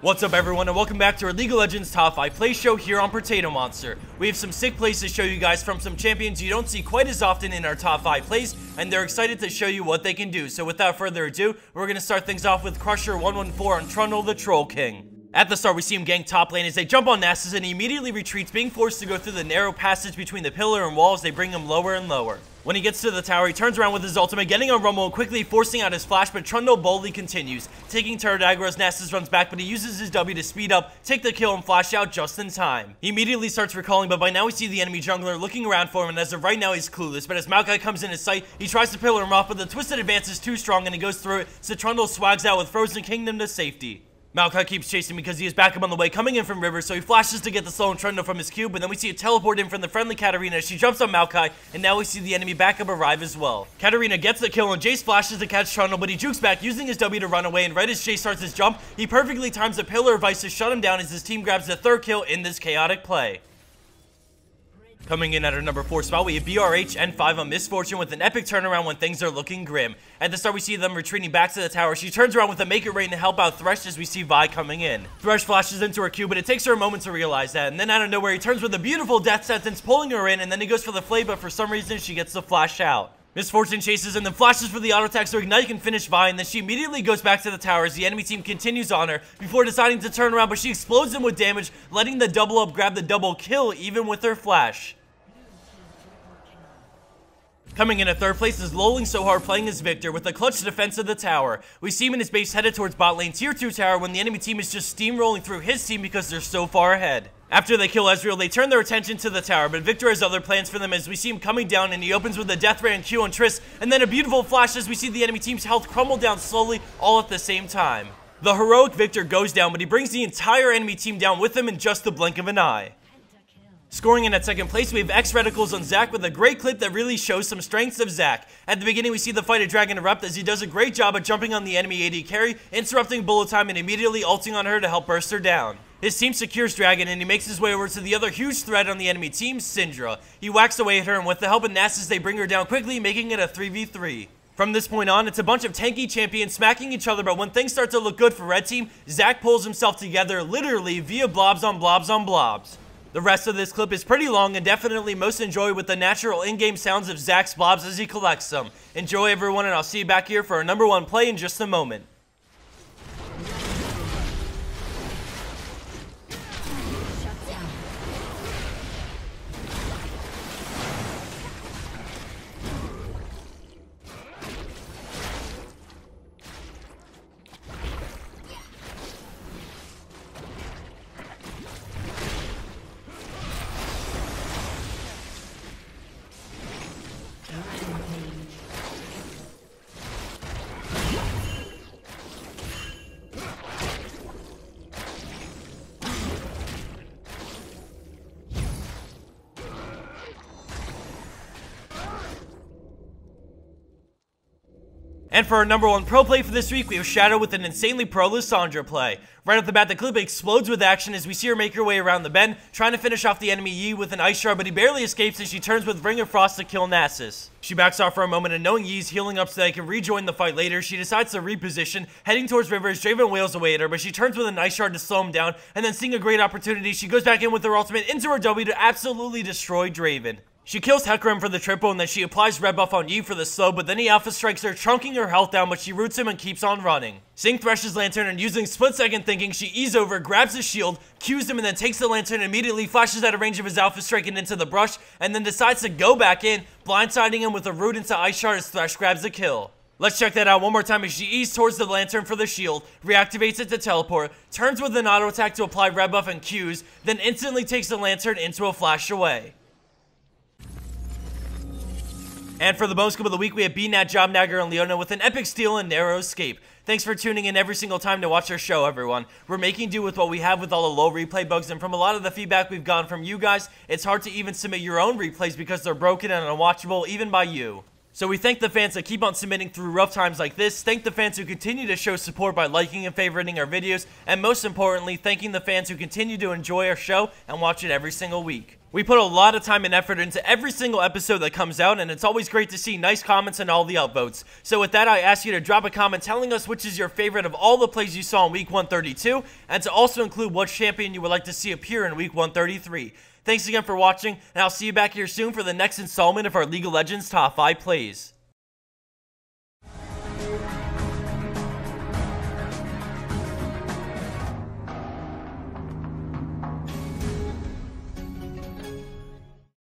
What's up everyone and welcome back to our League of Legends Top 5 Play Show here on Potato Monster. We have some sick plays to show you guys from some champions you don't see quite as often in our top 5 plays, and they're excited to show you what they can do. So without further ado, we're going to start things off with Crusher 114 on Trundle the Troll King. At the start, we see him gank top lane as they jump on Nasus, and he immediately retreats, being forced to go through the narrow passage between the pillar and walls. They bring him lower and lower. When he gets to the tower, he turns around with his ultimate, getting on Rumble and quickly forcing out his flash, but Trundle boldly continues, taking turret aggro as Nasus runs back, but he uses his W to speed up, take the kill, and flash out just in time. He immediately starts recalling, but by now we see the enemy jungler looking around for him, and as of right now he's clueless, but as Maokai comes in his sight, he tries to pillar him off, but the twisted advance is too strong and he goes through it, so Trundle swags out with Frozen Kingdom to safety. Maokai keeps chasing because he is back up on the way, coming in from river, so he flashes to get the slow and Trundle from his cube, but then we see a teleport in from the friendly Katarina as she jumps on Maokai, and now we see the enemy backup arrive as well. Katarina gets the kill, and Jace flashes to catch Trundle, but he jukes back, using his W to run away, and right as Jace starts his jump, he perfectly times a pillar of ice to shut him down as his team grabs the third kill in this chaotic play. Coming in at our number 4 spot, we have BRH and 5 on Misfortune with an epic turnaround when things are looking grim. At the start, we see them retreating back to the tower. She turns around with a Make It Rain to help out Thresh as we see Vi coming in. Thresh flashes into her Q, but it takes her a moment to realize that, and then out of nowhere, he turns with a beautiful death sentence, pulling her in, and then he goes for the flay, but for some reason, she gets the flash out. Misfortune chases and then flashes for the auto attack so Ignite can finish Vi, and then she immediately goes back to the tower as the enemy team continues on her before deciding to turn around, but she explodes them with damage, letting the double up grab the double kill even with her flash. Coming in at third place is LoLingSoHard playing as Viktor with a clutch defense of the tower. We see him in his base headed towards bot lane tier 2 tower when the enemy team is just steamrolling through his team because they're so far ahead. After they kill Ezreal, they turn their attention to the tower, but Viktor has other plans for them as we see him coming down, and he opens with a death ray and Q on Triss, and then a beautiful flash as we see the enemy team's health crumble down slowly all at the same time. The heroic Viktor goes down, but he brings the entire enemy team down with him in just the blink of an eye. Scoring in at second place, we have xreticalz on Zac with a great clip that really shows some strengths of Zac. At the beginning, we see the fight of Dragon erupt as he does a great job at jumping on the enemy AD carry, interrupting bullet time and immediately ulting on her to help burst her down. His team secures Dragon and he makes his way over to the other huge threat on the enemy team, Syndra. He whacks away at her, and with the help of Nasus, they bring her down quickly, making it a 3v3. From this point on, it's a bunch of tanky champions smacking each other, but when things start to look good for Red Team, Zac pulls himself together literally via blobs on blobs on blobs. The rest of this clip is pretty long and definitely most enjoyed with the natural in-game sounds of Zac's blobs as he collects them. Enjoy everyone, and I'll see you back here for our number 1 play in just a moment. And for our number 1 pro play for this week, we have Shadow with an insanely pro Lissandra play. Right off the bat, the clip explodes with action as we see her make her way around the bend, trying to finish off the enemy Yi with an Ice Shard, but he barely escapes as she turns with Ring of Frost to kill Nasus. She backs off for a moment, and knowing Yi's healing up so they can rejoin the fight later, she decides to reposition, heading towards river as Draven wails away at her, but she turns with an Ice Shard to slow him down, and then seeing a great opportunity, she goes back in with her ultimate into her W to absolutely destroy Draven. She kills Hecarim for the triple, and then she applies red buff on Yi for the slow, but then he alpha strikes her, chunking her health down, but she roots him and keeps on running. Seeing Thresh's lantern and using split-second thinking, she E's over, grabs his shield, Qs him, and then takes the lantern and immediately flashes out of range of his alpha strike and into the brush, and then decides to go back in, blindsiding him with a root into Ice Shard as Thresh grabs the kill. Let's check that out one more time as she E's towards the lantern for the shield, reactivates it to teleport, turns with an auto attack to apply red buff and Qs, then instantly takes the lantern into a flash away. And for the bonus clip of the week, we have BNAT, JobNagger, and Leona with an epic steal and narrow escape. Thanks for tuning in every single time to watch our show, everyone. We're making do with what we have with all the low replay bugs, and from a lot of the feedback we've gotten from you guys, it's hard to even submit your own replays because they're broken and unwatchable even by you. So we thank the fans that keep on submitting through rough times like this, thank the fans who continue to show support by liking and favoriting our videos, and most importantly, thanking the fans who continue to enjoy our show and watch it every single week. We put a lot of time and effort into every single episode that comes out, and it's always great to see nice comments and all the upvotes. So with that, I ask you to drop a comment telling us which is your favorite of all the plays you saw in week 132, and to also include what champion you would like to see appear in week 133. Thanks again for watching, and I'll see you back here soon for the next installment of our League of Legends Top 5 Plays.